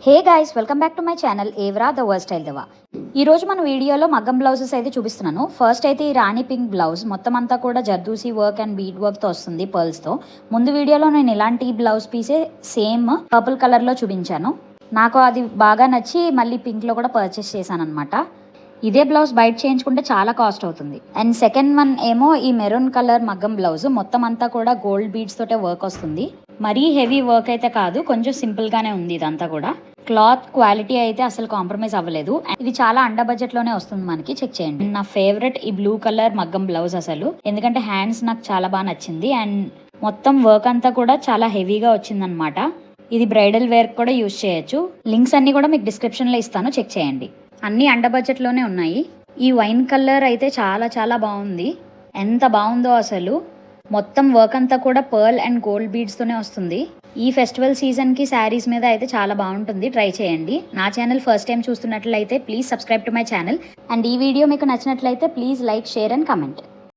Hey guys, welcome back to my channel ఏవ్రా ద వర్డ్ స్టైల్ దవా. ఈరోజు మన వీడియోలో మగ్గం బ్లౌజెస్ అయితే చూపిస్తున్నాను. ఫస్ట్ అయితే ఈ రాణి పింక్ బ్లౌజ్ మొత్తం అంతా కూడా జర్దూసి వర్క్ అండ్ బీడ్ వర్క్తో వస్తుంది పర్ల్స్తో. ముందు వీడియోలో నేను ఇలాంటి బ్లౌజ్ పీసే సేమ్ పర్పుల్ కలర్లో చూపించాను. నాకు అది బాగా నచ్చి మళ్ళీ పింక్లో కూడా పర్చేస్ చేశాను అనమాట. ఇదే బ్లౌజ్ బయట చేయించుకుంటే చాలా కాస్ట్ అవుతుంది. అండ్ సెకండ్ వన్ ఏమో ఈ మెరూన్ కలర్ మగ్గం బ్లౌజ్ మొత్తం అంతా కూడా గోల్డ్ బీడ్స్ తోటే వర్క్ వస్తుంది. మరీ హెవీ వర్క్ అయితే కాదు, కొంచెం సింపుల్గానే ఉంది ఇదంతా కూడా. క్లాత్ క్వాలిటీ అయితే అసలు కాంప్రమైజ్ అవ్వలేదు. ఇది చాలా అండర్ బడ్జెట్ లోనే వస్తుంది మనకి, చెక్ చేయండి. నా ఫేవరెట్ ఈ బ్లూ కలర్ మగ్గం బ్లౌజ్ అసలు, ఎందుకంటే హ్యాండ్స్ నాకు చాలా బాగా నచ్చింది అండ్ మొత్తం వర్క్ అంతా కూడా చాలా హెవీగా వచ్చిందనమాట. ఇది బ్రైడల్ వేర్ కూడా యూజ్ చేయొచ్చు. లింక్స్ అన్ని కూడా మీకు డిస్క్రిప్షన్లో ఇస్తాను, చెక్ చేయండి. అన్నీ అండర్ బడ్జెట్లోనే ఉన్నాయి. ఈ వైన్ కలర్ అయితే చాలా చాలా బాగుంది. ఎంత బాగుందో అసలు. మొత్తం వర్క్ అంతా కూడా పర్ల్ అండ్ గోల్డ్ బీడ్స్తోనే వస్తుంది. ఈ ఫెస్టివల్ సీజన్కి శారీస్ మీద అయితే చాలా బాగుంటుంది, ట్రై చేయండి. నా ఛానల్ ఫస్ట్ టైం చూస్తున్నట్లయితే please subscribe to my channel. And ఈ వీడియో మీకు నచ్చినట్లయితే please like, share and comment.